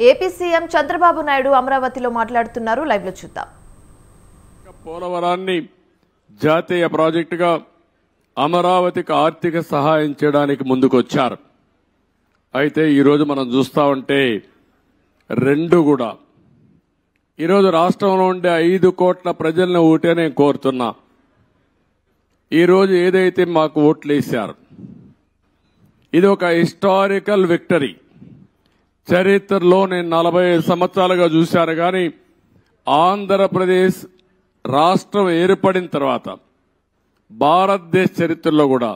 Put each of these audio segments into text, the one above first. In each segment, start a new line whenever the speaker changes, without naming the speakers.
AP CM Chandrababu Naidu అమరావతిలో మాట్లాడుతున్నారు. Live లో చూద్దాం.
పోలవరాన్ని జాతీయ ప్రాజెక్టుగా అమరావతికి ఆర్థిక సహాయం చేయడానికి ముందుకొచ్చారు. అయితే ఈరోజు మనం చూస్తా ఉంటే రెండు కూడా ఈరోజు రాష్ట్రంలో ఉండే 5 కోట్ల ప్రజలను ఓటే నేను కోరుతున్నా. ఈరోజు ఏదైతే మాకు ఓట్లు వేశారు ఇది ఒక హిస్టారికల్ విక్టరీ. చరిత్రలో నేను 45 సంవత్సరాలుగా చూశాను కానీ ఆంధ్రప్రదేశ్ రాష్ట్రం ఏర్పడిన తర్వాత భారతదేశ చరిత్రలో కూడా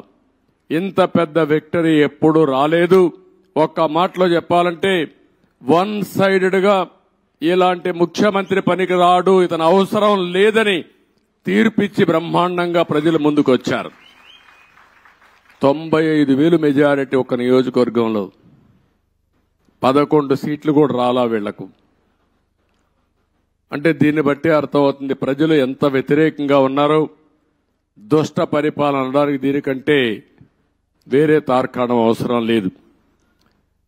ఇంత పెద్ద విక్టరీ ఎప్పుడూ రాలేదు. ఒక్క మాటలో చెప్పాలంటే వన్ సైడెడ్ గా ఇలాంటి ముఖ్యమంత్రి పనికి రాడు, ఇతను అవసరం లేదని తీర్పిచ్చి బ్రహ్మాండంగా ప్రజల ముందుకు వచ్చారు. 95,000 మెజారిటీ ఒక నియోజకవర్గంలో 11 సీట్లు కూడా రాలా వీళ్లకు. అంటే దీన్ని బట్టి అర్థమవుతుంది ప్రజలు ఎంత వ్యతిరేకంగా ఉన్నారో. దుష్ట పరిపాలన అనడానికి దీనికంటే వేరే తార్కాణం అవసరం లేదు.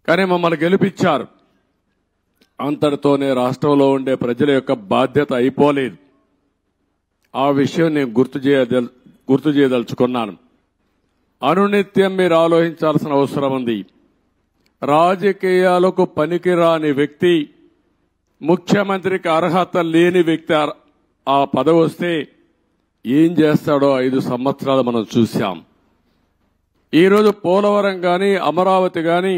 కానీ మమ్మల్ని గెలిపించారు. అంతటితోనే రాష్ట్రంలో ఉండే ప్రజల యొక్క బాధ్యత అయిపోలేదు. ఆ విషయం నేను గుర్తు చేయదలుచుకున్నాను. అనునిత్యం మీరు ఆలోచించాల్సిన అవసరం ఉంది. రాజకీయాలకు పనికిరాని వ్యక్తి, ముఖ్యమంత్రికి అర్హత లేని వ్యక్తి ఆ పదవి వస్తే ఏం చేస్తాడో 5 సంవత్సరాలు మనం చూశాం. ఈరోజు పోలవరం గాని అమరావతి గాని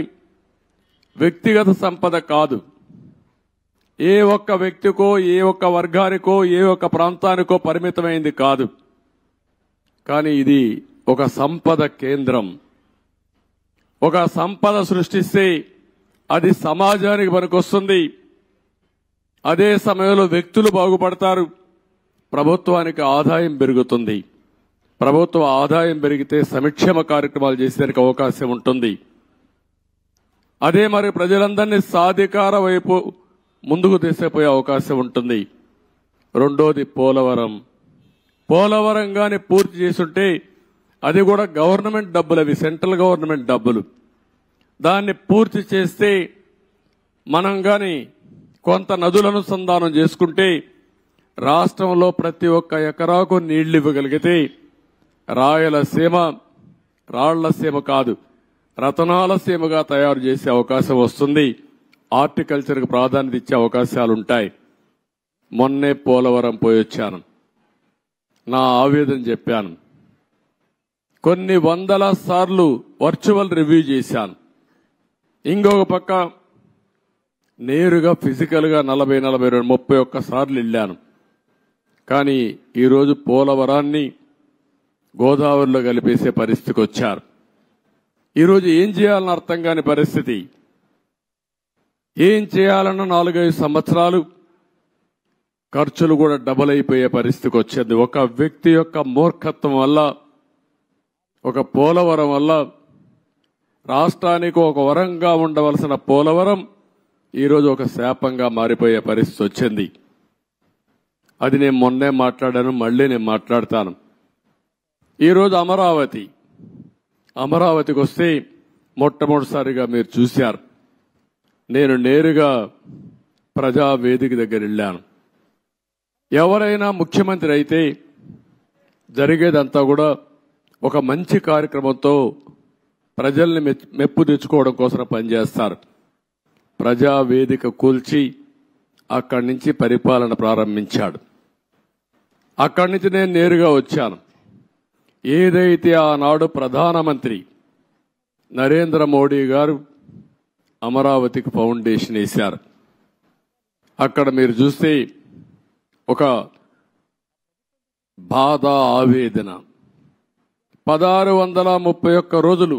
వ్యక్తిగత సంపద కాదు. ఏ ఒక్క వ్యక్తికో, ఏ ఒక్క వర్గానికో, ఏ ఒక్క ప్రాంతానికో పరిమితమైంది కాదు. కానీ ఇది ఒక సంపద కేంద్రం. ఒక సంపద సృష్టిస్తే అది సమాజానికి పనికొస్తుంది. అదే సమయంలో వ్యక్తులు బాగుపడతారు. ప్రభుత్వానికి ఆదాయం పెరుగుతుంది. ప్రభుత్వ ఆదాయం పెరిగితే సంక్షేమ కార్యక్రమాలు చేసేందుకు అవకాశం ఉంటుంది. అదే మరి ప్రజలందరినీ సాధికార వైపు ముందుకు తీసుకుపోయే అవకాశం ఉంటుంది. రెండోది పోలవరం గాని పూర్తి చేసుంటే అది కూడా గవర్నమెంట్ డబ్బులు, అవి సెంట్రల్ గవర్నమెంట్ డబ్బులు. దాన్ని పూర్తి చేస్తే మనం గాని కొంత నదుల అనుసంధానం చేసుకుంటే రాష్ట్రంలో ప్రతి ఒక్క ఎకరాకు నీళ్లు ఇవ్వగలిగితే రాయలసీమ రాళ్లసీమ కాదు రతనాల సీమగా తయారు చేసే అవకాశం వస్తుంది. హార్టికల్చర్కు ప్రాధాన్యత ఇచ్చే అవకాశాలుంటాయి. మొన్నే పోలవరం పోయొచ్చాను. నా ఆవేదన చెప్పాను. కొన్ని వందల సార్లు వర్చువల్ రివ్యూ చేశాను. ఇంకొక పక్క నేరుగా ఫిజికల్ గా 40, 42, 31 సార్లు వెళ్ళాను. కానీ ఈరోజు పోలవరాన్ని గోదావరిలో కలిపేసే పరిస్థితికి వచ్చారు. ఈరోజు ఏం చేయాలని అర్థం కాని పరిస్థితి. ఏం చేయాలన్న 4-5 సంవత్సరాలు ఖర్చులు కూడా డబుల్ అయిపోయే పరిస్థితికి వచ్చింది. ఒక వ్యక్తి యొక్క మూర్ఖత్వం వల్ల, ఒక పోలవరం వల్ల రాష్ట్రానికి ఒక వరంగా ఉండవలసిన పోలవరం ఈరోజు ఒక శాపంగా మారిపోయే పరిస్థితి వచ్చింది. అది నేను మొన్నే మాట్లాడాను, మళ్లీ నేను మాట్లాడతాను. ఈరోజు అమరావతికి వస్తే మొట్టమొదటిసారిగా మీరు చూశారు. నేను నేరుగా ప్రజావేదిక దగ్గర వెళ్ళాను. ఎవరైనా ముఖ్యమంత్రి అయితే జరిగేదంతా కూడా ఒక మంచి కార్యక్రమంతో ప్రజల్ని మెప్పు తెచ్చుకోవడం కోసం పనిచేస్తారు. ప్రజావేదిక కూల్చి అక్కడి నుంచి పరిపాలన ప్రారంభించాడు. అక్కడి నుంచి నేను నేరుగా వచ్చాను. ఏదైతే ఆనాడు ప్రధానమంత్రి నరేంద్ర మోడీ గారు అమరావతికి ఫౌండేషన్ వేశారు. అక్కడ మీరు చూస్తే ఒక బాధ, ఆవేదన. 1631 రోజులు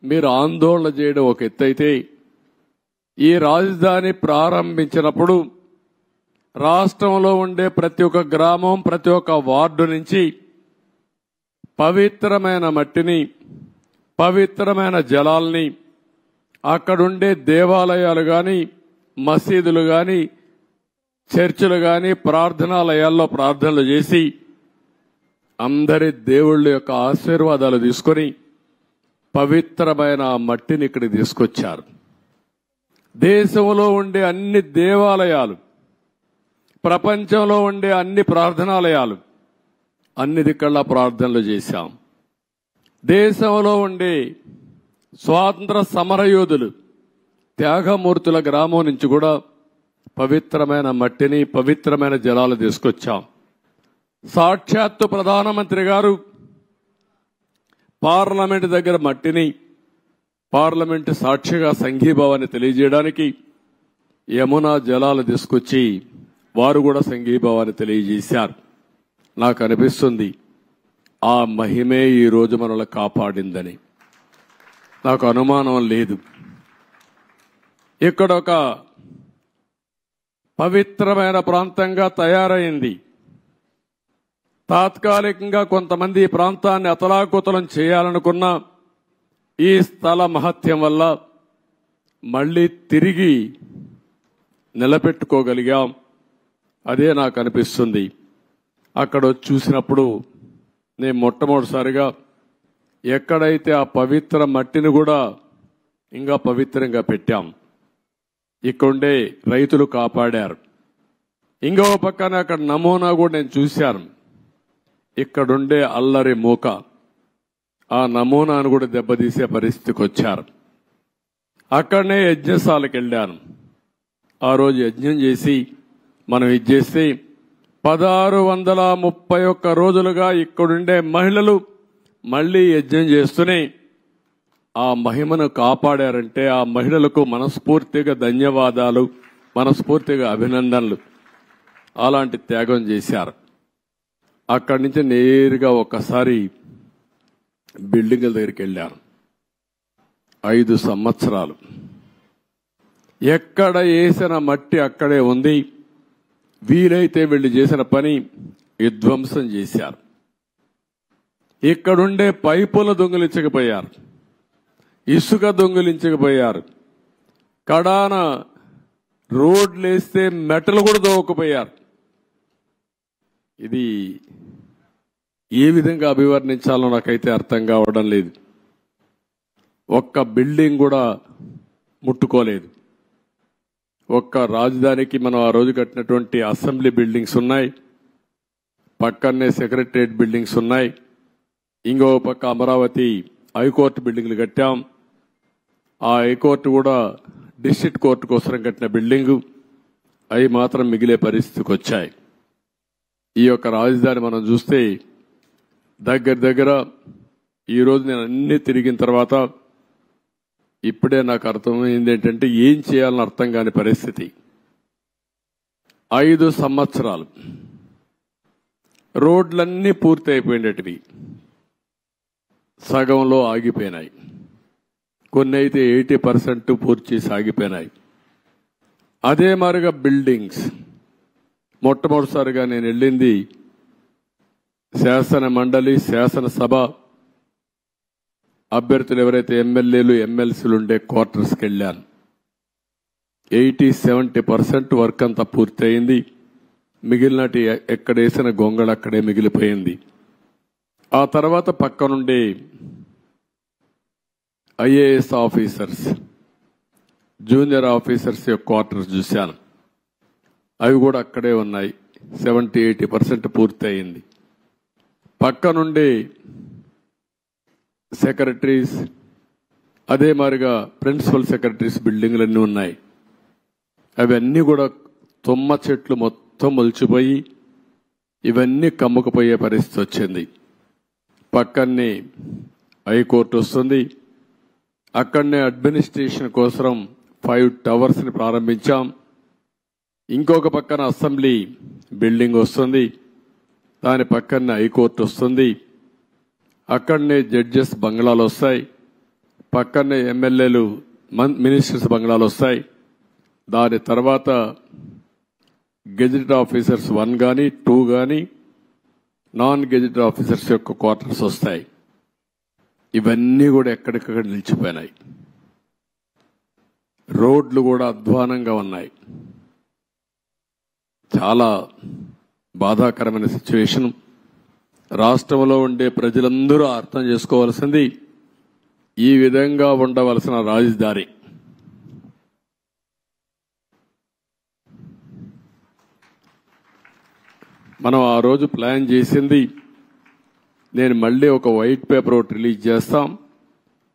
మీరు ఆందోళన చేయడం ఒక ఎత్తైతే, ఈ రాజధాని ప్రారంభించినప్పుడు రాష్ట్రంలో ఉండే ప్రతి ఒక్క గ్రామం, ప్రతి ఒక్క వార్డు నుంచి పవిత్రమైన మట్టిని, పవిత్రమైన జలాల్ని, అక్కడుండే దేవాలయాలు గాని, మసీదులు గాని, చర్చిలు గాని, ప్రార్థనాలయాల్లో ప్రార్థనలు చేసి అందరి దేవుళ్ళ యొక్క ఆశీర్వాదాలు తీసుకొని పవిత్రమైన మట్టిని ఇక్కడికి తీసుకొచ్చారు. దేశంలో ఉండే అన్ని దేవాలయాలు, ప్రపంచంలో ఉండే అన్ని ప్రార్థనాలయాలు, అన్ని దిక్కల్లా ప్రార్థనలు చేశాం. దేశంలో ఉండే స్వాతంత్ర సమరయోధులు త్యాగమూర్తుల గ్రామం నుంచి కూడా పవిత్రమైన మట్టిని, పవిత్రమైన జలాలు తీసుకొచ్చాం. సాక్షాత్తు ప్రధానమంత్రి గారు పార్లమెంట్ దగ్గర మట్టిని, పార్లమెంట్ సాక్షిగా సంఘీభావాన్ని తెలియజేయడానికి యమునా జలాలు తీసుకొచ్చి వారు కూడా సంఘీభావాన్ని తెలియజేశారు. నాకు అనిపిస్తుంది ఆ మహిమే ఈ రోజు మనల్ని కాపాడిందని. నాకు అనుమానం లేదు. ఇక్కడ ఒక పవిత్రమైన ప్రాంతంగా తయారైంది. తాత్కాలికంగా కొంతమంది ఈ ప్రాంతాన్ని అతలాకుతలం చేయాలనుకున్న ఈ స్థల మహత్యం వల్ల మళ్లీ తిరిగి నిలబెట్టుకోగలిగాం. అదే నాకు అనిపిస్తుంది. అక్కడ చూసినప్పుడు నేను మొట్టమొదటిసారిగా ఎక్కడైతే ఆ పవిత్ర మట్టిని కూడా ఇంకా పవిత్రంగా పెట్టాం, ఇక్కడుండే రైతులు కాపాడారు. ఇంకో పక్కన అక్కడ నమూనా కూడా నేను చూశాను. ఇక్కడుండే అల్లరి మూక ఆ నమూనాను కూడా దెబ్బతీసే పరిస్థితికి వచ్చారు. అక్కడనే యజ్ఞశాలకు వెళ్ళాను. ఆ రోజు యజ్ఞం చేసి మనం ఇది చేస్తే 1631 రోజులుగా ఇక్కడుండే మహిళలు మళ్లీ యజ్ఞం చేస్తూనే ఆ మహిమను కాపాడారంటే ఆ మహిళలకు మనస్ఫూర్తిగా ధన్యవాదాలు, మనస్ఫూర్తిగా అభినందనలు. అలాంటి త్యాగం చేశారు. అక్కడి నుంచి నేరుగా ఒక్కసారి బిల్డింగుల దగ్గరికి వెళ్ళాను. 5 సంవత్సరాలు ఎక్కడ వేసిన మట్టి అక్కడే ఉంది. వీలైతే వీళ్ళు చేసిన పని విధ్వంసం చేశారు. ఇక్కడుండే పైపులు దొంగిలించకపోయారు, ఇసుక దొంగిలించకపోయారు, కడాన రోడ్లేస్తే మెటలు కూడా దోవకపోయారు. ఇది ఏ విధంగా అభివర్ణించాలో నాకైతే అర్థం కావడం లేదు. ఒక్క బిల్డింగ్ కూడా ముట్టుకోలేదు. ఒక్క రాజధానికి మనం ఆ రోజు కట్టినటువంటి అసెంబ్లీ బిల్డింగ్స్ ఉన్నాయి, పక్కనే సెక్రటరియట్ బిల్డింగ్స్ ఉన్నాయి, ఇంకో పక్క అమరావతి హైకోర్టు బిల్డింగ్లు కట్టాం. ఆ హైకోర్టు కూడా డిస్ట్రిక్ట్ కోర్టు కోసం కట్టిన బిల్డింగు, అవి మాత్రం మిగిలే పరిస్థితికి వచ్చాయి. ఈ యొక్క రాజధాని మనం చూస్తే దగ్గర ఈరోజు నేను అన్ని తిరిగిన తర్వాత ఇప్పుడే నాకు అర్థమైంది ఏంటంటే ఏం చేయాలని అర్థం కాని పరిస్థితి. 5 సంవత్సరాలు రోడ్లన్నీ పూర్తి అయిపోయినటివి, సగంలో ఆగిపోయినాయి. కొన్ని అయితే 80% పూర్తి చేసి ఆగిపోయినాయి. అదే మాదిరిగా బిల్డింగ్స్ మొట్టమొదటిసారిగా నేను వెళ్ళింది శాసన మండలి, శాసనసభ అభ్యర్థులు ఎవరైతే ఎమ్మెల్యేలు, ఎమ్మెల్సీలు ఉండే క్వార్టర్స్కి వెళ్ళాను. 80-70% వర్క్ అంతా పూర్తయింది. మిగిలినటి ఎక్కడ వేసిన గొంగళ అక్కడే మిగిలిపోయింది. ఆ తర్వాత పక్కనుండే ఐఏఎస్ ఆఫీసర్స్, జూనియర్ ఆఫీసర్స్ యొక్క క్వార్టర్స్ చూశాను. అవి కూడా అక్కడే ఉన్నాయి. 70-80% పూర్తి అయింది. పక్కనుండే సెక్రటరీస్, అదే మాదిరిగా ప్రిన్సిపల్ సెక్రటరీస్ బిల్డింగ్లన్నీ ఉన్నాయి. అవన్నీ కూడా తుమ్మ చెట్లు మొత్తం మొలిచిపోయి ఇవన్నీ కమ్ముకుపోయే పరిస్థితి వచ్చింది. పక్కనే హైకోర్టు వస్తుంది. అక్కడనే అడ్మినిస్ట్రేషన్ కోసం 5 టవర్స్ ని ప్రారంభించాం. ఇంకొక పక్కన అసెంబ్లీ బిల్డింగ్ వస్తుంది, దాని పక్కనే హైకోర్టు వస్తుంది. అక్కడనే జడ్జెస్ బంగ్లాలు వస్తాయి, పక్కనే ఎమ్మెల్యేలు, మినిస్టర్స్ బంగ్లాలు వస్తాయి. దాని తర్వాత గెజిటెడ్ ఆఫీసర్స్ 1 కానీ 2 కానీ నాన్ గెజిటెడ్ ఆఫీసర్స్ యొక్క క్వార్టర్స్ వస్తాయి. ఇవన్నీ కూడా ఎక్కడికక్కడ నిలిచిపోయినాయి. రోడ్లు కూడా అధ్వానంగా ఉన్నాయి. చాలా బాధాకరమైన సిచ్యువేషన్. రాష్ట్రంలో ఉండే ప్రజలందరూ అర్థం చేసుకోవాల్సింది, ఈ విధంగా ఉండవలసిన రాజధాని మనం ఆ రోజు ప్లాన్ చేసింది, నేను మళ్ళీ ఒక వైట్ పేపర్ ఒకటి రిలీజ్ చేస్తాం,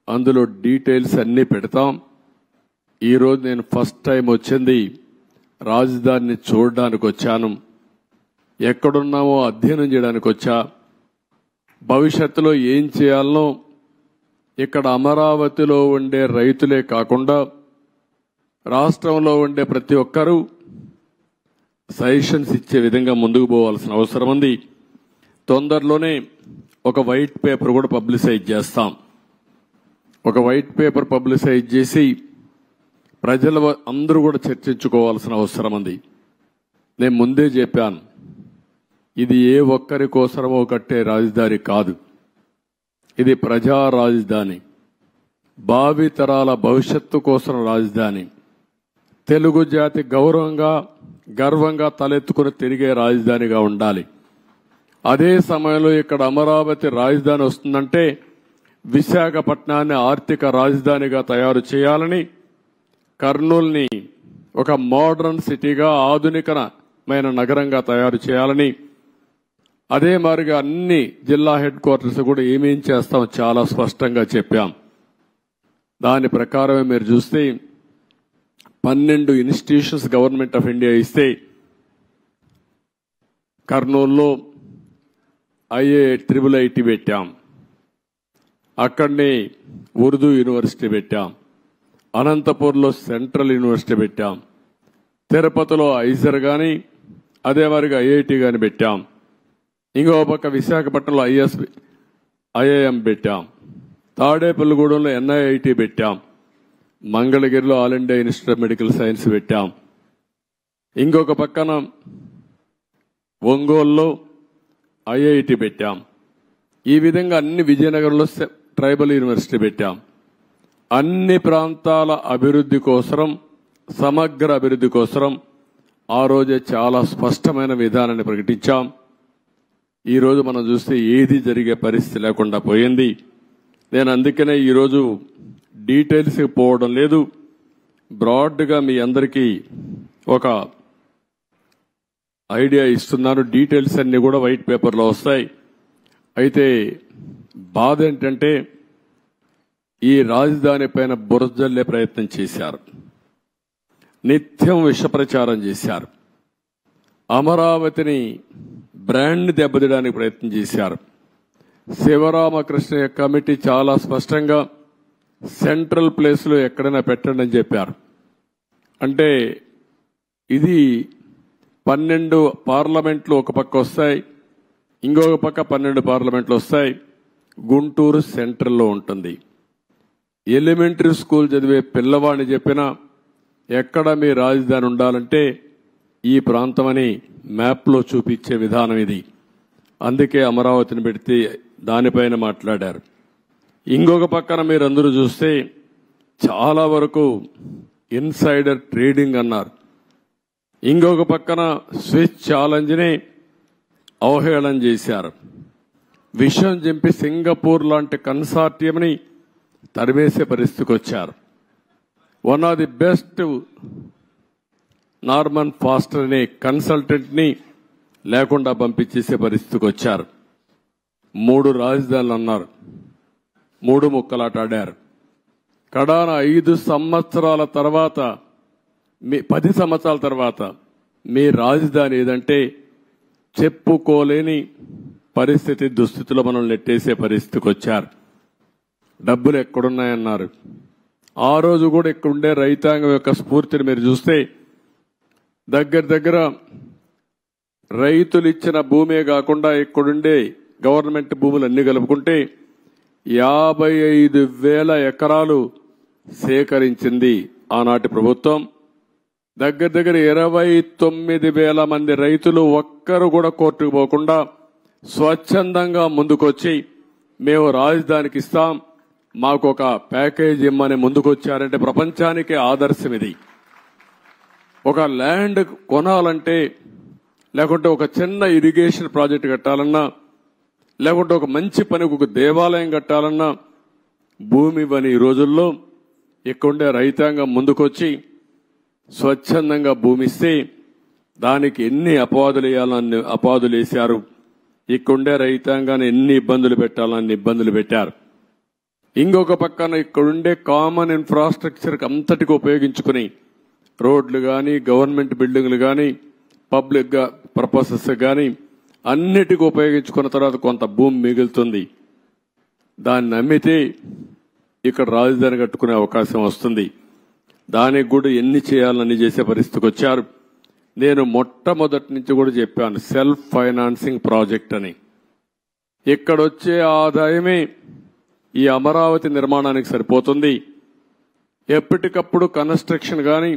అందులో డీటెయిల్స్ అన్నీ పెడతాం. ఈరోజు నేను ఫస్ట్ టైం వచ్చింది రాజధానిని చూడడానికి వచ్చాను, ఎక్కడున్నామో అధ్యయనం చేయడానికి వచ్చా. భవిష్యత్తులో ఏం చేయాలనో ఇక్కడ అమరావతిలో ఉండే రైతులే కాకుండా రాష్ట్రంలో ఉండే ప్రతి ఒక్కరూ సజెషన్స్ ఇచ్చే విధంగా ముందుకు పోవాల్సిన అవసరం ఉంది. తొందరలోనే ఒక వైట్ పేపర్ కూడా పబ్లిసైజ్ చేస్తాం. ఒక వైట్ పేపర్ పబ్లిసైజ్ చేసి ప్రజల అందరూ కూడా చర్చించుకోవాల్సిన అవసరం ఉంది. నేను ముందే చెప్పాను, ఇది ఏ ఒక్కరి కోసమో కట్టే రాజధాని కాదు, ఇది ప్రజా రాజధాని, భావితరాల భవిష్యత్తు కోసం రాజధాని, తెలుగు జాతి గర్వంగా తలెత్తుకుని తిరిగే రాజధానిగా ఉండాలి. అదే సమయంలో ఇక్కడ అమరావతి రాజధాని వస్తుందంటే విశాఖపట్నాన్ని ఆర్థిక రాజధానిగా తయారు చేయాలని, కర్నూలుని ఒక మోడర్న్ సిటీగా ఆధునికమైన నగరంగా తయారు చేయాలని, అదే మాదిరిగా అన్ని జిల్లా హెడ్ క్వార్టర్స్ కూడా ఏమేం చేస్తామో చాలా స్పష్టంగా చెప్పాం. దాని ప్రకారమే మీరు చూస్తే 12 ఇన్స్టిట్యూషన్స్ గవర్నమెంట్ ఆఫ్ ఇండియా ఇస్తే కర్నూలులో IIT పెట్టాం, అక్కడనే ఉర్దూ యూనివర్సిటీ పెట్టాం, అనంతపూర్లో సెంట్రల్ యూనివర్సిటీ పెట్టాం, తిరుపతిలో ఐజర్ గాని అదే మాదిరిగా IIT గాని పెట్టాం, ఇంకో పక్క విశాఖపట్నంలో IIM పెట్టాం, తాడేపల్లిగూడెంలో NIIT పెట్టాం, మంగళగిరిలో all India institute of medical science పెట్టాం, ఇంకొక పక్కన ఒంగోలులో IIT పెట్టాం. ఈ విధంగా అన్ని విజయనగరంలో ట్రైబల్ యూనివర్సిటీ పెట్టాం. అన్ని ప్రాంతాల అభివృద్ధి కోసం, సమగ్ర అభివృద్ధి కోసం ఆ రోజే చాలా స్పష్టమైన విధానాన్ని ప్రకటించాం. ఈరోజు మనం చూస్తే ఏది జరిగే పరిస్థితి లేకుండా పోయింది. నేను అందుకనే ఈరోజు డీటెయిల్స్కి పోవడం లేదు, బ్రాడ్గా మీ అందరికీ ఒక ఐడియా ఇస్తున్నాను. డీటెయిల్స్ అన్ని కూడా వైట్ పేపర్లో వస్తాయి. అయితే బాధ ఏంటంటే ఈ రాజధాని పైన బురజల్లే ప్రయత్నం చేశారు, నిత్యం విష ప్రచారం చేశారు, అమరావతిని బ్రాండ్ దెబ్బతీయడానికి ప్రయత్నం చేశారు. శివరామకృష్ణ కమిటీ చాలా స్పష్టంగా సెంట్రల్ ప్లేస్ లో ఎక్కడైనా పెట్టండి అని చెప్పారు. అంటే ఇది 12 పార్లమెంట్లు ఒక పక్క వస్తాయి, ఇంకొక పక్క 12 పార్లమెంట్లు వస్తాయి. గుంటూరు సెంట్రల్లో ఉంటుంది. ఎలిమెంటరీ స్కూల్ చదివే పిల్లవాడిని చెప్పినా ఎక్కడ మీ రాజధాని ఉండాలంటే ఈ ప్రాంతమని మ్యాప్లో చూపించే విధానం ఇది. అందుకే అమరావతిని పెడితే దానిపైన మాట్లాడారు. ఇంకొక పక్కన మీరందరూ చూస్తే చాలా వరకు ఇన్సైడర్ ట్రేడింగ్ అన్నారు. ఇంకొక పక్కన స్విచ్ ఛాలెంజ్ని అవహేళన చేశారు. విషయం చెప్పి సింగపూర్ లాంటి కన్సార్టియంని తరిమేసే పరిస్థితికి వచ్చారు. One of the best Norman faster అనే కన్సల్టెంట్ ని లేకుండా పంపించేసే పరిస్థితికి వచ్చారు. 3 రాజధానులు అన్నారు, 3 ముక్కలాట ఆడారు. కడాన 5 సంవత్సరాల తర్వాత 10 సంవత్సరాల తర్వాత మీ రాజధాని ఏదంటే చెప్పుకోలేని పరిస్థితి, దుస్థితిలో మనం నెట్టేసే పరిస్థితికి వచ్చారు. డబ్బులు ఎక్కడున్నాయన్నారు. ఆ రోజు కూడా ఇక్కడుండే రైతాంగం యొక్క స్ఫూర్తిని మీరు చూస్తే దగ్గర రైతులు ఇచ్చిన భూమే కాకుండా ఇక్కడుండే గవర్నమెంట్ భూములు అన్ని కలుపుకుంటే 55,000 ఎకరాలు సేకరించింది ఆనాటి ప్రభుత్వం. దగ్గర 29,000 మంది రైతులు ఒక్కరు కూడా కోర్టుకు పోకుండా స్వచ్ఛందంగా ముందుకొచ్చి మేము రాజధానికి ఇస్తాం, మాకు ఒక ప్యాకేజ్ ఇమ్మని ముందుకొచ్చారంటే ప్రపంచానికి ఆదర్శం ఇది. ఒక ల్యాండ్ కొనాలంటే, లేకుంటే ఒక చిన్న ఇరిగేషన్ ప్రాజెక్ట్ కట్టాలన్నా, లేకుంటే ఒక మంచి పనికి ఒక దేవాలయం కట్టాలన్నా భూమి ఇవ్వని ఈ రోజుల్లో ఇక్కడుండే రైతాంగం ముందుకొచ్చి స్వచ్ఛందంగా భూమి ఇస్తే దానికి ఎన్ని అపవాదులు వేయాలని అపవాదులు వేశారు. ఇక్కడుండే రైతాంగాన్ని ఎన్ని ఇబ్బందులు పెట్టాలని ఇబ్బందులు పెట్టారు. ఇంకొక పక్కన ఇక్కడుండే కామన్ ఇన్ఫ్రాస్ట్రక్చర్ అంతటికి ఉపయోగించుకుని రోడ్లు కానీ, గవర్నమెంట్ బిల్డింగ్లు కానీ, పబ్లిక్ పర్పసెస్ కానీ అన్నిటికీ ఉపయోగించుకున్న తర్వాత కొంత భూమి మిగులుతుంది. దాన్ని అమ్మితే ఇక్కడ రాజధాని కట్టుకునే అవకాశం వస్తుంది. దానికి కూడా ఎన్ని చేయాలని చేసే పరిస్థితికి వచ్చారు. నేను మొట్టమొదటి నుంచి కూడా చెప్పాను, సెల్ఫ్ ఫైనాన్సింగ్ ప్రాజెక్ట్ అని. ఇక్కడొచ్చే ఆదాయమే ఈ అమరావతి నిర్మాణానికి సరిపోతుంది. ఎప్పటికప్పుడు కన్స్ట్రక్షన్ కానీ,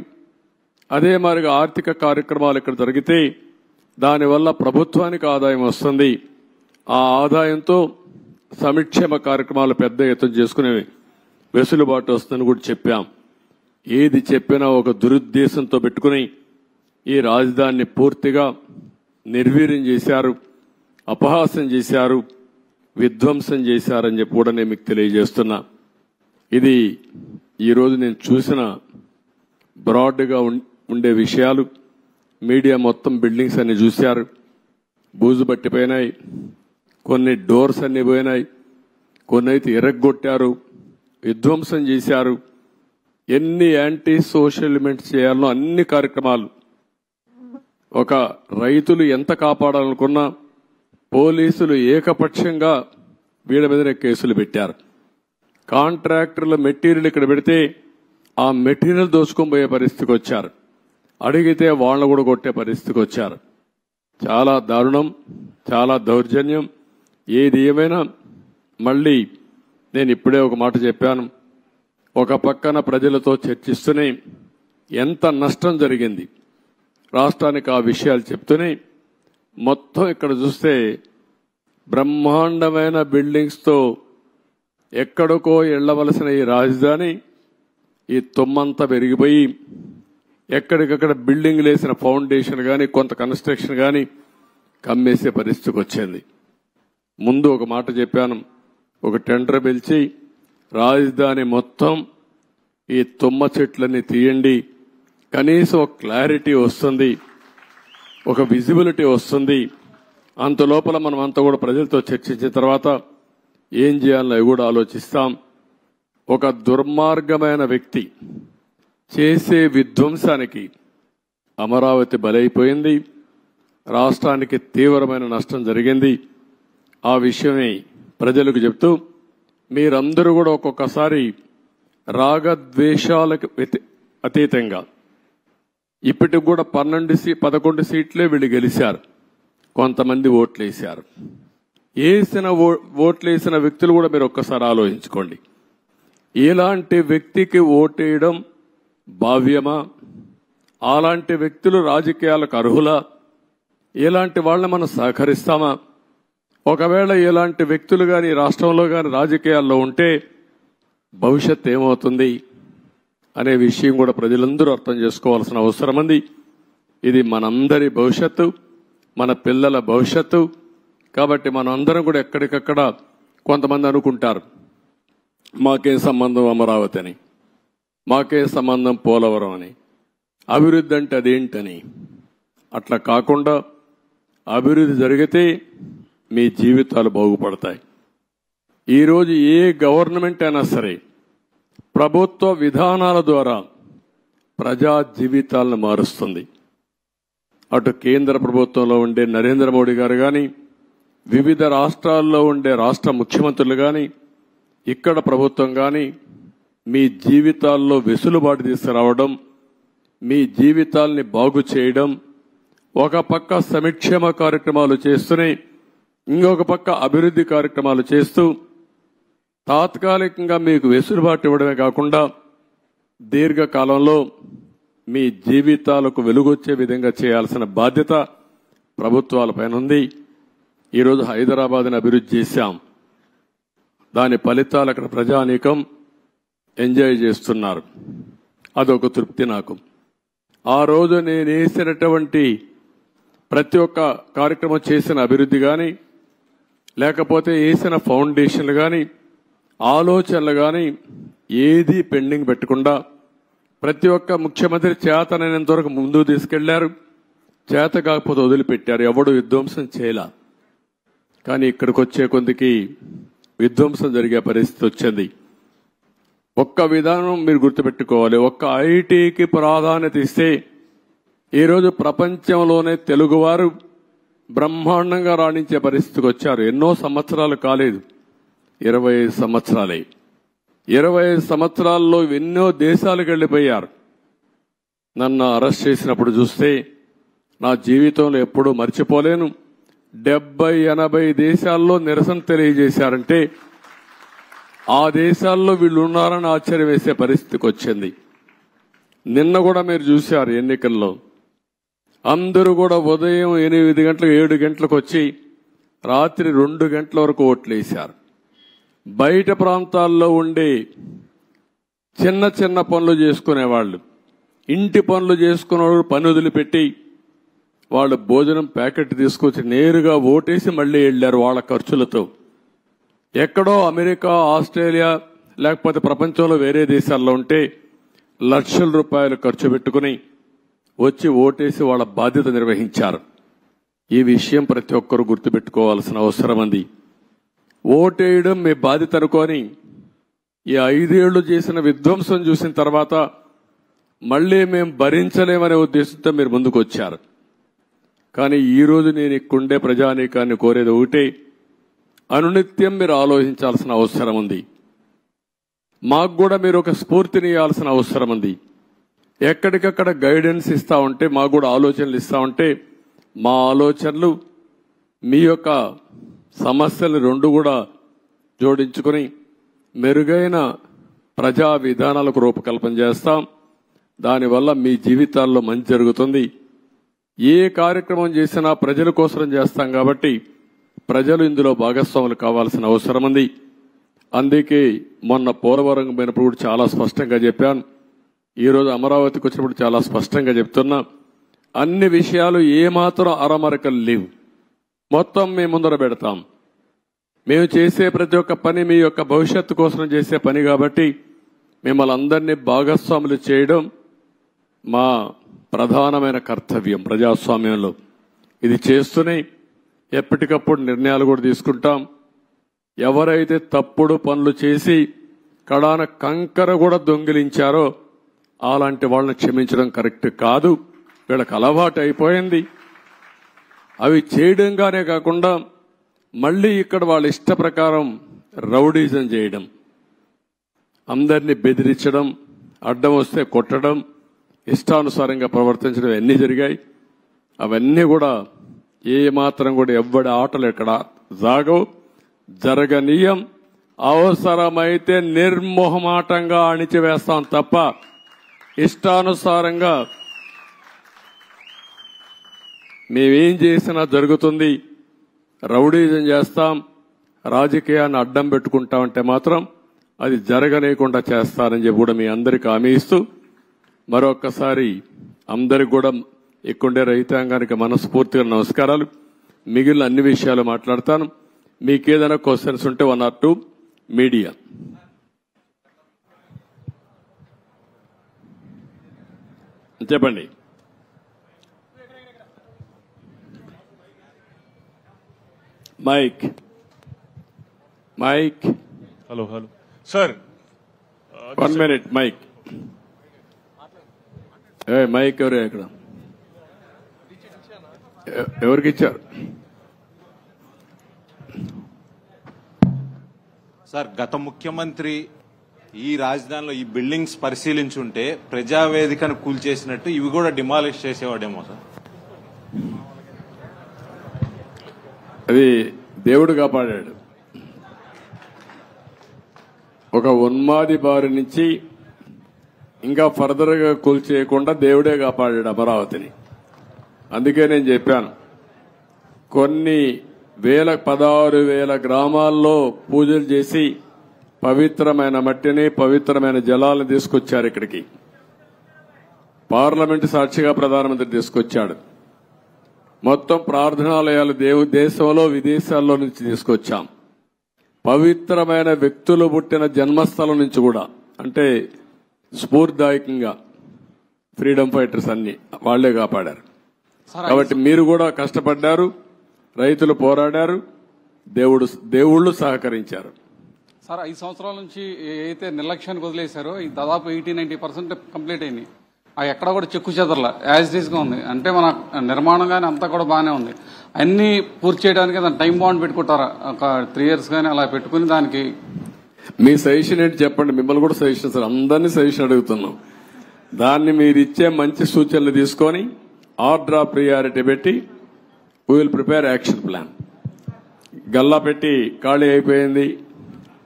అదే మరిగా ఆర్థిక కార్యక్రమాలు ఇక్కడ జరిగితే దానివల్ల ప్రభుత్వానికి ఆదాయం వస్తుంది. ఆ ఆదాయంతో సంక్షేమ కార్యక్రమాలు పెద్ద ఎత్తున చేసుకునే వెసులుబాటు వస్తుందని కూడా చెప్పాం. ఏది చెప్పినా ఒక దురుద్దేశంతో పెట్టుకుని ఈ రాజధానిని పూర్తిగా నిర్వీర్యం చేశారు, అపహాస్యం చేశారు, విధ్వంసం చేశారని చెప్పి కూడా నేను మీకు తెలియజేస్తున్నా. ఇది ఈరోజు నేను చూసిన బ్రాడ్గా ఉండే విషయాలు. మీడియా మొత్తం బిల్డింగ్స్ అన్ని చూశారు, బూజు పట్టిపోయినాయి, కొన్ని డోర్స్ అన్ని పోయినాయి, కొన్ని అయితే ఎరగొట్టారు, విధ్వంసం చేశారు. ఎన్ని యాంటీ సోషల్ ఎలిమెంట్స్ చేయాలో అన్ని కార్యక్రమాలు. ఒక రైతులు ఎంత కాపాడాలనుకున్నా పోలీసులు ఏకపక్షంగా వీళ్ళ మీదనే కేసులు పెట్టారు. కాంట్రాక్టర్ల మెటీరియల్ ఇక్కడ పెడితే ఆ మెటీరియల్ దోచుకొని పోయే పరిస్థితికి వచ్చారు. అడిగితే వాళ్ళను కూడా కొట్టే పరిస్థితికి వచ్చారు. చాలా దారుణం, చాలా దౌర్జన్యం. ఏది ఏమైనా మళ్ళీ నేను ఇప్పుడే ఒక మాట చెప్పాను. ఒక పక్కన ప్రజలతో చర్చిస్తూనే ఎంత నష్టం జరిగింది రాష్ట్రానికి ఆ విషయాలు చెప్తూనే, మొత్తం ఇక్కడ చూస్తే బ్రహ్మాండమైన బిల్డింగ్స్తో ఎక్కడికో వెళ్లవలసిన ఈ రాజధాని ఈ తొమ్మంతా పెరిగిపోయి ఎక్కడికక్కడ బిల్డింగ్లు వేసిన ఫౌండేషన్ కానీ, కొంత కన్స్ట్రక్షన్ కానీ కమ్మేసే పరిస్థితికి వచ్చింది. ముందు ఒక మాట చెప్పాను, ఒక టెండర్ పిలిచి రాజధాని మొత్తం ఈ తుమ్మ చెట్లన్నీ తీయండి, కనీసం ఒక క్లారిటీ వస్తుంది, ఒక విజిబిలిటీ వస్తుంది. అంత లోపల మనం అంతా కూడా ప్రజలతో చర్చించిన తర్వాత ఏం చేయాలో అవి కూడా ఆలోచిస్తాం. ఒక దుర్మార్గమైన వ్యక్తి చేసే విధ్వంసానికి అమరావతి బలైపోయింది. రాష్ట్రానికి తీవ్రమైన నష్టం జరిగింది. ఆ విషయమే ప్రజలకు చెప్తూ మీరందరూ కూడా ఒక్కొక్కసారి రాగద్వేషాలకు అతీతంగా ఇప్పటికి కూడా 11 సీట్లే వీళ్ళు గెలిచారు. కొంతమంది ఓట్లేశారు. ఓట్లేసిన వ్యక్తులు కూడా మీరు ఒక్కసారి ఆలోచించుకోండి. ఇలాంటి వ్యక్తికి ఓటేయడం భావ్యమా? అలాంటి వ్యక్తులు రాజకీయాలకు అర్హులా? ఇలాంటి వాళ్ళని మనం సహకరిస్తామా? ఒకవేళ ఇలాంటి వ్యక్తులు కానీ రాష్ట్రంలో కానీ రాజకీయాల్లో ఉంటే భవిష్యత్ ఏమవుతుంది అనే విషయం కూడా ప్రజలందరూ అర్థం చేసుకోవాల్సిన అవసరం ఉంది. ఇది మనందరి భవిష్యత్తు, మన పిల్లల భవిష్యత్తు. కాబట్టి మనందరం కూడా ఎక్కడికక్కడ కొంతమంది అనుకుంటారు మాకేం సంబంధం అమరావతి అని, మాకేం సంబంధం పోలవరం అని, అభివృద్ధి అంటే అదేంటని. అట్లా కాకుండా అభివృద్ధి జరిగితే మీ జీవితాలు బాగుపడతాయి. ఈరోజు ఏ గవర్నమెంట్ అయినా సరే ప్రభుత్వ విధానాల ద్వారా ప్రజా జీవితాలను మారుస్తుంది. అటు కేంద్ర ప్రభుత్వంలో ఉండే నరేంద్ర మోడీ గారు కానీ, వివిధ రాష్ట్రాల్లో ఉండే రాష్ట్ర ముఖ్యమంత్రులు కానీ, ఇక్కడ ప్రభుత్వం కానీ మీ జీవితాల్లో వెసులుబాటు తీసుకురావడం, మీ జీవితాల్ని బాగు చేయడం, ఒక పక్క సంక్షేమ కార్యక్రమాలు చేస్తూనే ఇంకొక పక్క అభివృద్ధి కార్యక్రమాలు చేస్తూ తాత్కాలికంగా మీకు వెసులుబాటు ఇవ్వడమే కాకుండా దీర్ఘకాలంలో మీ జీవితాలకు వెలుగొచ్చే విధంగా చేయాల్సిన బాధ్యత ప్రభుత్వాలపైన ఉంది. ఈరోజు హైదరాబాద్ని అభివృద్ధి చేశాం. దాని ఫలితాలు అక్కడ ప్రజానీకం ఎంజాయ్ చేస్తున్నారు. అదొక తృప్తి నాకు. ఆ రోజు నేను వేసినటువంటి ప్రతి ఒక్క కార్యక్రమం చేసిన అభివృద్ధి కానీ, లేకపోతే వేసిన ఫౌండేషన్లు కానీ, ఆలోచనలు కానీ ఏదీ పెండింగ్ పెట్టకుండా ప్రతి ఒక్క ముఖ్యమంత్రి చేతనైనంత వరకు ముందుకు తీసుకెళ్లారు. చేత కాకపోతే వదిలిపెట్టారు, ఎవడు విధ్వంసం చేయలా. కానీ ఇక్కడికి వచ్చే కొందికి విధ్వంసం జరిగే పరిస్థితి వచ్చింది. ఒక్క విధానం మీరు గుర్తుపెట్టుకోవాలి, ఒక్క ఐటీకి ప్రాధాన్యత ఇస్తే ఈరోజు ప్రపంచంలోనే తెలుగువారు బ్రహ్మాండంగా రాణించే పరిస్థితికి వచ్చారు. ఎన్నో సంవత్సరాలు కాలేదు, 25 సంవత్సరాలే. 25 సంవత్సరాల్లో ఎన్నో దేశాలకు వెళ్లిపోయారు. నన్ను అరెస్ట్ చేసినప్పుడు చూస్తే నా జీవితంలో ఎప్పుడూ మర్చిపోలేను. 70-80 దేశాల్లో నిరసన తెలియజేశారంటే ఆ దేశాల్లో వీళ్ళు ఉన్నారని ఆశ్చర్యం వేసే పరిస్థితికి వచ్చింది. నిన్న కూడా మీరు చూశారు ఎన్నికల్లో, అందరూ కూడా ఉదయం 8 గంటలకు 7 గంటలకు వచ్చి రాత్రి 2 గంటల వరకు ఓట్లేశారు. బయట ప్రాంతాల్లో ఉండే చిన్న చిన్న పనులు చేసుకునేవాళ్ళు, ఇంటి పనులు చేసుకునేవాళ్ళు పని వదిలిపెట్టి వాళ్ళు భోజనం ప్యాకెట్ తీసుకొచ్చి నేరుగా ఓటేసి మళ్లీ వెళ్లారు వాళ్ళ ఖర్చులతో. ఎక్కడో అమెరికా, ఆస్ట్రేలియా లేకపోతే ప్రపంచంలో వేరే దేశాల్లో ఉంటే లక్షల రూపాయలు ఖర్చు పెట్టుకుని వచ్చి ఓటేసి వాళ్ళ బాధ్యత నిర్వహించారు. ఈ విషయం ప్రతి ఒక్కరూ గుర్తుపెట్టుకోవాల్సిన అవసరం ఉంది. ఓటేయడం మీ బాధ్యత అనుకోని ఈ 5 ఏళ్లు చేసిన విధ్వంసం చూసిన తర్వాత మళ్లీ మేము భరించలేమనే ఉద్దేశంతో మీరు ముందుకు వచ్చారు. కానీ ఈరోజు నేను ఇక్కడుండే ప్రజానీకాన్ని కోరేది ఒకటే, అనునిత్యం మీరు ఆలోచించాల్సిన అవసరం ఉంది. మాకు కూడా మీరు ఒక స్ఫూర్తిని ఇవ్వాల్సిన అవసరం ఉంది. ఎక్కడికక్కడ గైడెన్స్ ఇస్తా ఉంటే, మాకు కూడా ఆలోచనలు ఇస్తా ఉంటే, మా ఆలోచనలు మీ యొక్క సమస్యలు రెండు కూడా జోడించుకుని మెరుగైన ప్రజా విధానాలకు రూపకల్పన చేస్తాం. దానివల్ల మీ జీవితాల్లో మంచి జరుగుతుంది. ఏ కార్యక్రమం చేసినా ప్రజల కోసం చేస్తాం కాబట్టి ప్రజలు ఇందులో భాగస్వాములు కావాల్సిన అవసరం ఉంది. అందుకే మొన్న పోలవరం పోయినప్పుడు కూడా చాలా స్పష్టంగా చెప్పాను. ఈరోజు అమరావతికి వచ్చినప్పుడు చాలా స్పష్టంగా చెప్తున్నా, అన్ని విషయాలు ఏమాత్రం అరమరకలు లేవు, మొత్తం మేము ముందర పెడతాం. మేము చేసే ప్రతి ఒక్క పని మీ యొక్క భవిష్యత్తు కోసం చేసే పని కాబట్టి మిమ్మల్ని అందరినీ భాగస్వాములు చేయడం మా ప్రధానమైన కర్తవ్యం ప్రజాస్వామ్యంలో. ఇది చేస్తూనే ఎప్పటికప్పుడు నిర్ణయాలు కూడా తీసుకుంటాం. ఎవరైతే తప్పుడు పనులు చేసి కడాన కంకర కూడా దొంగిలించారో అలాంటి వాళ్ళని క్షమించడం కరెక్ట్ కాదు. వీళ్ళకి అలవాటు అయిపోయింది. అవి చేయడంగానే కాకుండా మళ్లీ ఇక్కడ వాళ్ళ ఇష్ట ప్రకారం రౌడీజం చేయడం, అందరినీ బెదిరించడం, అడ్డం వస్తే కొట్టడం, ఇష్టానుసారంగా ప్రవర్తించడం అన్నీ జరిగాయి. అవన్నీ కూడా ఏ మాత్రం కూడా ఎవ్వడి ఆటలు ఎక్కడ జరగనీయం. అవసరమైతే నిర్మోహమాటంగా అణిచివేస్తాం తప్ప ఇష్టానుసారంగా మేమేం చేసినా జరుగుతుంది. రౌడీజం చేస్తాం, రాజకీయాన్ని అడ్డం పెట్టుకుంటామంటే మాత్రం అది జరగనీయకుండా చేస్తారని చెప్పి కూడా మీ అందరికీ హామీ ఇస్తూ మరొక్కసారి అందరికి కూడా ఇక్కడుండే రైతాంగానికి మనస్ఫూర్తిగా నమస్కారాలు. మిగిలిన అన్ని విషయాలు మాట్లాడతాను. మీకు ఏదైనా క్వశ్చన్స్ ఉంటే 1 or 2 మీడియా. చెప్పండి. Mike.
Hello sir,
1 minute. Mike mike ఎవరు ఇక్కడ ఎవరికి ఇచ్చారు?
సార్, గత ముఖ్యమంత్రి ఈ రాజధానిలో ఈ బిల్డింగ్స్ పరిశీలించుంటే ప్రజావేదికను కూల్చేసినట్టు ఇవి కూడా డిమాలిష్ చేసేవాడేమో సార్.
అది దేవుడు కాపాడాడు. ఒక ఉన్మాది బారి నుంచి ఇంకా ఫర్దర్ గా కూల్చేయకుండా దేవుడే కాపాడాడు అమరావతిని. అందుకే నేను చెప్పాను, కొన్ని 16,000 గ్రామాల్లో పూజలు చేసి పవిత్రమైన మట్టిని, పవిత్రమైన జలాలను తీసుకొచ్చారు ఇక్కడికి. పార్లమెంటు సాక్షిగా ప్రధానమంత్రి తీసుకొచ్చాడు. మొత్తం ప్రార్థనాలయాలు దేశంలో విదేశాల్లో నుంచి తీసుకొచ్చాం. పవిత్రమైన వ్యక్తులు పుట్టిన జన్మస్థలం నుంచి కూడా, అంటే స్ఫూర్తిదాయకంగా ఫ్రీడమ్ ఫైటర్స్ అన్ని వాళ్లే కాపాడారు. కాబట్టి మీరు కూడా కష్టపడ్డారు, రైతులు పోరాడారు, దేవుళ్ళు సహకరించారు.
సార్ 5 సంవత్సరాల నుంచి ఏదైతే నిర్లక్ష్యానికి వదిలేశారో ఈ దాదాపు 80-90% కంప్లీట్ అయింది. ఎక్కడ కూడా చెక్కు చెదరలా యాజ్ ఇట్ ఈస్ గా ఉంది. అంటే మన నిర్మాణం కానీ అంతా కూడా బాగానే ఉంది. అన్ని పూర్తి చేయడానికి దాని టైం బాండ్ పెట్టుకుంటారా? ఒక 3 years కానీ అలా పెట్టుకుని దానికి
మీ సజెషన్ ఏంటి చెప్పండి. మిమ్మల్ని కూడా సజెషన్ సార్, అందరినీ సజెషన్ అడుగుతున్నాం. దాన్ని మీరు ఇచ్చే మంచి సూచనలు తీసుకొని ఆర్డర్ ఆఫ్ ప్రియారిటీ పెట్టి we will prepare action plan. Galla పెట్టి ఖాళీ అయిపోయింది,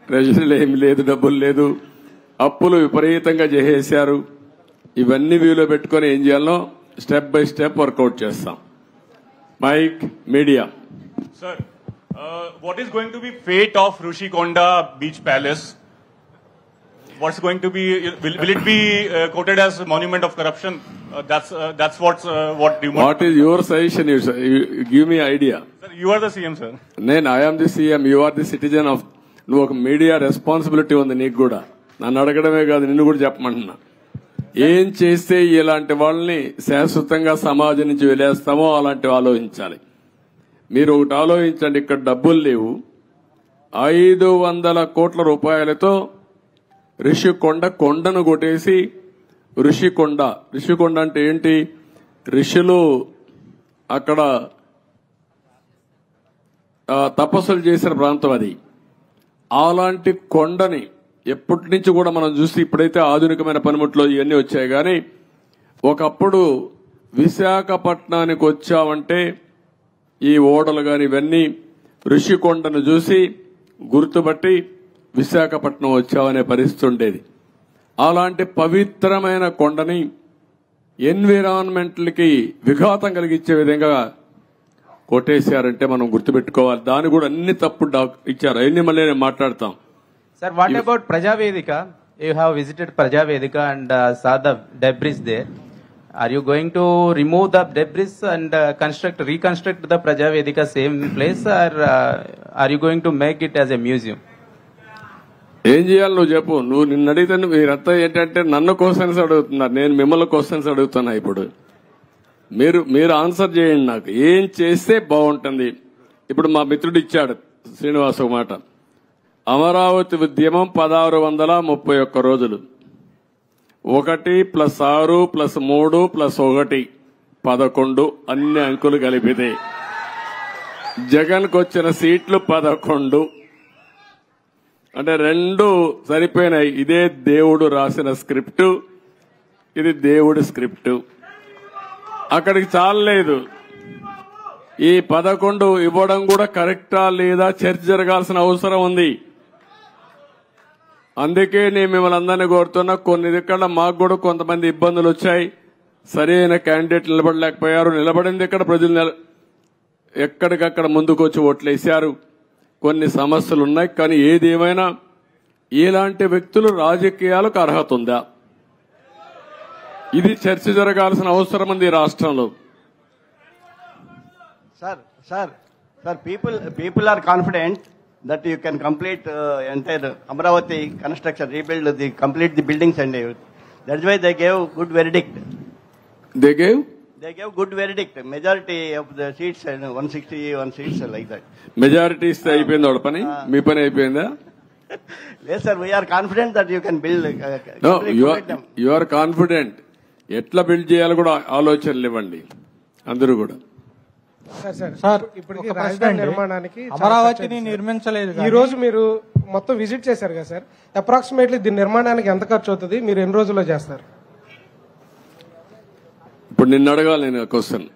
ట్రెజరీలో ఏమి లేదు, డబ్బులు లేదు, అప్పులు విపరీతంగా చేసేశారు. ఇవన్నీ వ్యూలో పెట్టుకుని ఏం చేయాలో స్టెప్ బై స్టెప్ వర్కౌట్ చేస్తాం. Mike media.
Sir, what is going to be fate of Rushikonda Beach Palace? What's going to be? Will it be quoted as a monument of corruption? That's what you want.
What is your suggestion? You give me idea.
Sir, you are the CM, sir.
I am the CM. You are the citizen of. నువ్వు ఒక media responsibility ఉంది నీకు కూడా. నన్ను అడగడమే కాదు, నిన్ను కూడా చెప్పమంటున్నా. ఏం చేస్తే ఇలాంటి వాళ్ళని శాశ్వతంగా సమాజం నుంచి వెలేస్తామో అలాంటివి ఆలోచించాలి. మీరు ఒకటి ఆలోచించండి, ఇక్కడ డబ్బులు లేవు. 500 కోట్ల రూపాయలతో రిషికొండ కొండను కొట్టేసి రిషికొండ అంటే ఏంటి? ఋషులు అక్కడ తపస్సులు చేసిన ప్రాంతం అది. అలాంటి కొండని ఎప్పటి నుంచి కూడా మనం చూసి ఇప్పుడైతే ఆధునికమైన పనిముట్లు ఇవన్నీ వచ్చాయి, కానీ ఒకప్పుడు విశాఖపట్నానికి వచ్చామంటే ఈ ఓడలు కానీ ఇవన్నీ ఋషికొండను చూసి గుర్తుపట్టి విశాఖపట్నం వచ్చామనే పరిస్థితి ఉండేది. అలాంటి పవిత్రమైన కొండని ఎన్విరాన్మెంట్లకి విఘాతం కలిగించే విధంగా కొట్టేశారంటే మనం గుర్తుపెట్టుకోవాలి. దాని కూడా అన్ని తప్పు ఇచ్చారు. అవన్నీ మళ్ళీ నేను మాట్లాడతాం.
Sir, what about Prajavedika? You have visited Prajavedika and saw the debris there. Are you going to remove the debris and reconstruct the Prajavedika same place, or are you going to make it as a museum?
ఏం చేయాలి నువ్వు చెప్పు. నువ్వు నిన్ను అడిగితే మీరంతా ఏంటంటే నన్ను క్వశ్చన్స్ అడుగుతున్నారు, నేను మిమ్మల్ని క్వశ్చన్స్ అడుగుతున్నా. ఇప్పుడు మీరు ఆన్సర్ చేయండి. నాకు ఏం చేస్తే బాగుంటుంది. ఇప్పుడు మా మిత్రుడు ఇచ్చాడు శ్రీనివాస్ ఒక మాట. అమరావతి ఉద్యమం 1631 రోజులు. 1 + 6 + 3 + 1 11 అన్ని అంకులు కలిపితే జగన్కు వచ్చిన సీట్లు 11. అంటే 2 సరిపోయినాయి. ఇదే దేవుడు రాసిన స్క్రిప్టు, ఇది దేవుడి స్క్రిప్టు. అక్కడికి చాలలేదు. ఈ 11 ఇవ్వడం కూడా కరెక్టా లేదా చర్చ జరగాల్సిన అవసరం ఉంది. అందుకే నేను మిమ్మల్ని అందరినీ కోరుతున్నా. కొన్ని ఇక్కడ మాకు కూడా కొంతమంది ఇబ్బందులు వచ్చాయి. సరైన క్యాండిడేట్ నిలబడలేకపోయారు. నిలబడింది ఇక్కడ ప్రజలు ఎక్కడికక్కడ ముందుకు వచ్చి ఓట్లేశారు. కొన్ని సమస్యలు ఉన్నాయి. కానీ ఏదేమైనా ఇలాంటి వ్యక్తులు రాజకీయాలకు అర్హత ఉందా? ఇది చర్చ జరగాల్సిన అవసరం ఉంది రాష్ట్రంలో.
Sir, people are confident that you can complete entire Amravati construction, complete the buildings and everything. That's why they gave good verdict.
They gave
good verdict. Majority of the seats, 161 seats like that.
Majority ఇస్తే అయిపోయింది వాడి పని. మీ పని అయిపోయిందా?
Yes, sir. We are confident that you can build.
No, you are confident. ఎట్లా build చేయాలో కూడా ఆలోచనలు ఇవ్వండి అందరూ కూడా.
సార్ ఇప్పటికీ రాజధాని నిర్మాణానికి
అమరావతిని నిర్మించలేదు.
ఈ రోజు మీరు మొత్తం విజిట్ చేశారు కదా సార్, అప్రాక్సిమేట్లీ దీని నిర్మాణానికి ఎంత ఖర్చు అవుతుంది, మీరు ఎన్ని రోజుల్లో చేస్తారు?
ఇప్పుడు నిన్ను అడగాలి నేను క్వశ్చన్.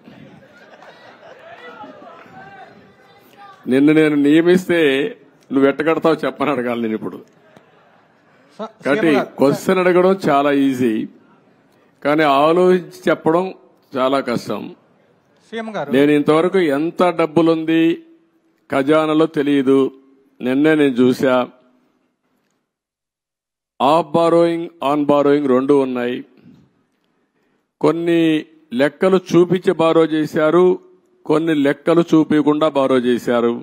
నేను నియమిస్తే నువ్వు ఎట్టగడతావు చెప్పని అడగాలి నేను ఇప్పుడు. కాబట్టి క్వశ్చన్ అడగడం చాలా ఈజీ, కానీ ఆలోచించి చెప్పడం చాలా కష్టం. నేను ఇంతవరకు ఎంత డబ్బులుంది ఖజానాలో తెలియదు. నిన్నే నేను చూసా. ఆఫ్ బారోయింగ్, ఆన్ బారోయింగ్ 2 ఉన్నాయి. కొన్ని లెక్కలు చూపించి బారో చేశారు, కొన్ని లెక్కలు చూపించకుండా బారో చేశారు.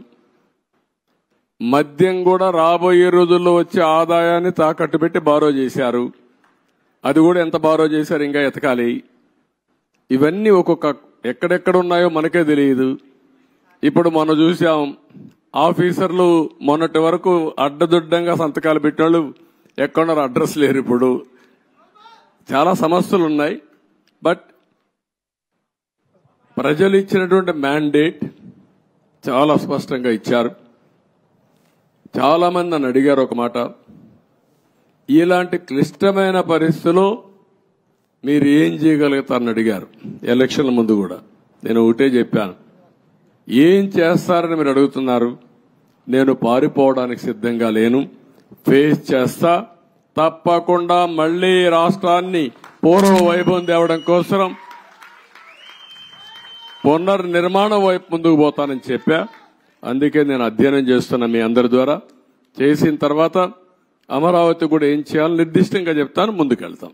మద్యం కూడా రాబోయే రోజుల్లో వచ్చే ఆదాయాన్ని తాకట్టు పెట్టి బారో చేశారు. అది కూడా ఎంత బారో చేశారు ఇంకా ఎతకాలి. ఇవన్నీ ఒక్కొక్క ఎక్కడెక్కడ ఉన్నాయో మనకే తెలియదు. ఇప్పుడు మనం చూసాం, ఆఫీసర్లు మొన్నటి వరకు అడ్డదుడ్డంగా సంతకాలు పెట్టినోళ్ళు ఎక్కడున్నారు, అడ్రస్ లేరు. ఇప్పుడు చాలా సమస్యలు ఉన్నాయి. బట్ ప్రజలు ఇచ్చినటువంటి మ్యాండేట్ చాలా స్పష్టంగా ఇచ్చారు. చాలా మంది నన్ను అడిగారు ఒక మాట, ఇలాంటి క్లిష్టమైన పరిస్థితుల్లో మీరు ఏం చేయగలుగుతారని అడిగారు. ఎలక్షన్ల ముందు కూడా నేను ఒకటే చెప్పాను, ఏం చేస్తారని మీరు అడుగుతున్నారు. నేను పారిపోవడానికి సిద్ధంగా లేను, ఫేస్ చేస్తా. తప్పకుండా మళ్లీ రాష్ట్రాన్ని పూర్వ వైభవం తేవడం కోసం పునర్నిర్మాణం వైపు ముందుకు పోతానని చెప్పా. అందుకే నేను అధ్యయనం చేస్తున్నా మీ అందరి ద్వారా. చేసిన తర్వాత అమరావతి కూడా ఏం చేయాలో నిర్దిష్టంగా చెప్తాను, ముందుకెళ్తాం.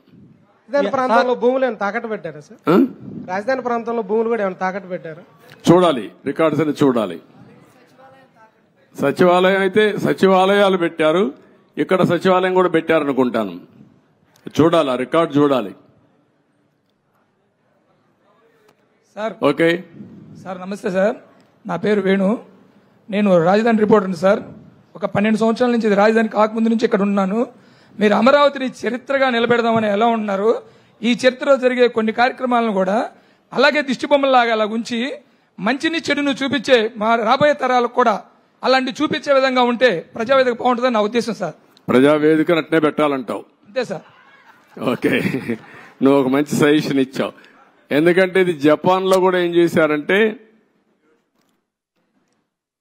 రాజధాని ప్రాంతంలో భూములు ఏమైనా తాకట్టు పెట్టారా సార్? రాజధాని ప్రాంతంలో భూములు కూడా ఏమైనా తాకట్టు పెట్టారా?
చూడాలి, రికార్డ్స్ అని చూడాలి. సచివాలయం అయితే సచివాలయాలు పెట్టారు, ఇక్కడ సచివాలయం కూడా పెట్టారనుకుంటాను. చూడాలి, ఆ రికార్డు చూడాలి.
సార్
ఓకే
సార్, నమస్తే సార్. నా పేరు వేణు. నేను రాజధాని రిపోర్టర్ని సార్. ఒక 12 సంవత్సరాల నుంచి ఇది రాజధాని కాకముందు నుంచి ఇక్కడ ఉన్నాను. మీరు అమరావతిని చరిత్రగా నిలబెడదామని ఎలా ఉన్నారు, ఈ చరిత్రలో జరిగే కొన్ని కార్యక్రమాలను కూడా అలాగే దిష్టిబొమ్మలాగా అలా ఉంచి మంచిని చెడును చూపించే మా రాబోయే తరాలకు కూడా అలాంటి చూపించే విధంగా ఉంటే ప్రజావేదిక బాగుంటుందని నా ఉద్దేశం సార్.
ప్రజావేదిక అట్నే పెట్టాలంటావు?
అంతే సార్.
ఓకే, నువ్వు ఒక మంచి సజెషన్ ఇచ్చావు. ఎందుకంటే ఇది జపాన్ లో కూడా ఏం చేశారంటే,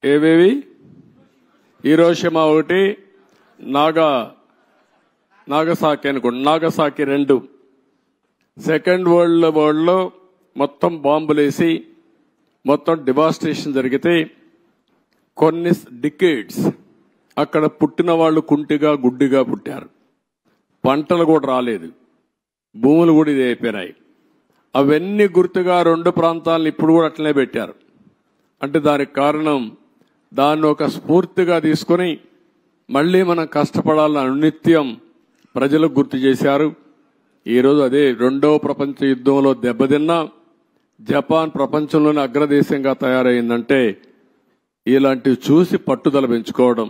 ఏవేవి హీరోషిమా ఒకటి, నాగసాకి అనుకోండి, నాగసాకి 2 సెకండ్ వరల్డ్ వార్లో మొత్తం బాంబులేసి మొత్తం డివాస్టేషన్ జరిగితే కొన్ని డికేడ్స్ అక్కడ పుట్టిన వాళ్ళు కుంటిగా గుడ్డిగా పుట్టారు. పంటలు కూడా రాలేదు, భూములు కూడా ఇది అయిపోయినాయి. అవన్నీ గుర్తుగా 2 ప్రాంతాలను ఇప్పుడు కూడా అట్లనే పెట్టారు. అంటే దానికి కారణం, దాన్ని ఒక స్ఫూర్తిగా తీసుకుని మళ్లీ మనం కష్టపడాలని అనునిత్యం ప్రజలకు గుర్తు చేశారు. ఈరోజు అదే 2వ ప్రపంచ యుద్ధంలో దెబ్బతిన్న జపాన్ ప్రపంచంలోని అగ్రదేశంగా తయారైందంటే ఇలాంటివి చూసి పట్టుదల పెంచుకోవడం.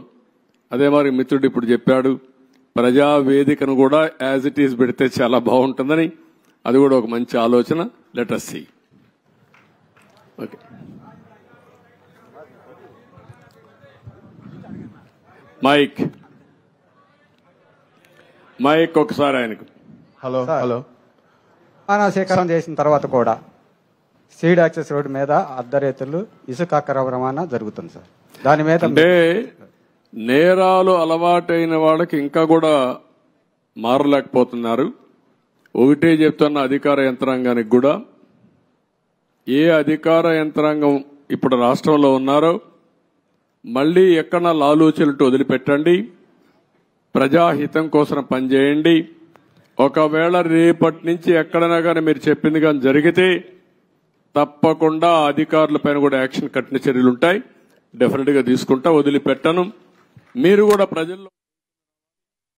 అదే మరి మిత్రుడు ఇప్పుడు చెప్పాడు, ప్రజావేదికను కూడా యాజ్ ఇట్ ఈజ్ పెడితే చాలా బాగుంటుందని. అది కూడా ఒక మంచి ఆలోచన. Let us see. Okay, mike ఒకసారి ఆయనకు.
హలో సేకరణ చేసిన తర్వాత కూడా సీడ్ యాక్సెస్ రోడ్డు మీద అర్ధరేతులు ఇసుక అక్రమ రవాణా జరుగుతుంది సార్. దాని మీద
అంటే నేరాలు అలవాటైన వాళ్ళకి ఇంకా కూడా మారలేకపోతున్నారు. ఒకటే చెప్తున్న అధికార యంత్రాంగానికి కూడా, ఏ అధికార యంత్రాంగం ఇప్పుడు రాష్ట్రంలో ఉన్నారో మళ్లీ ఎక్కడ లాలూచలతో వదిలిపెట్టండి, ప్రజాహితం కోసం పనిచేయండి. ఒకవేళ రేపటి నుంచి ఎక్కడైనా కానీ మీరు చెప్పింది కానీ జరిగితే తప్పకుండా అధికారుల పైన కూడా యాక్షన్ కఠిన చర్యలు ఉంటాయి. డెఫినెట్ గా తీసుకుంటా, వదిలిపెట్టను. మీరు కూడా ప్రజల్లో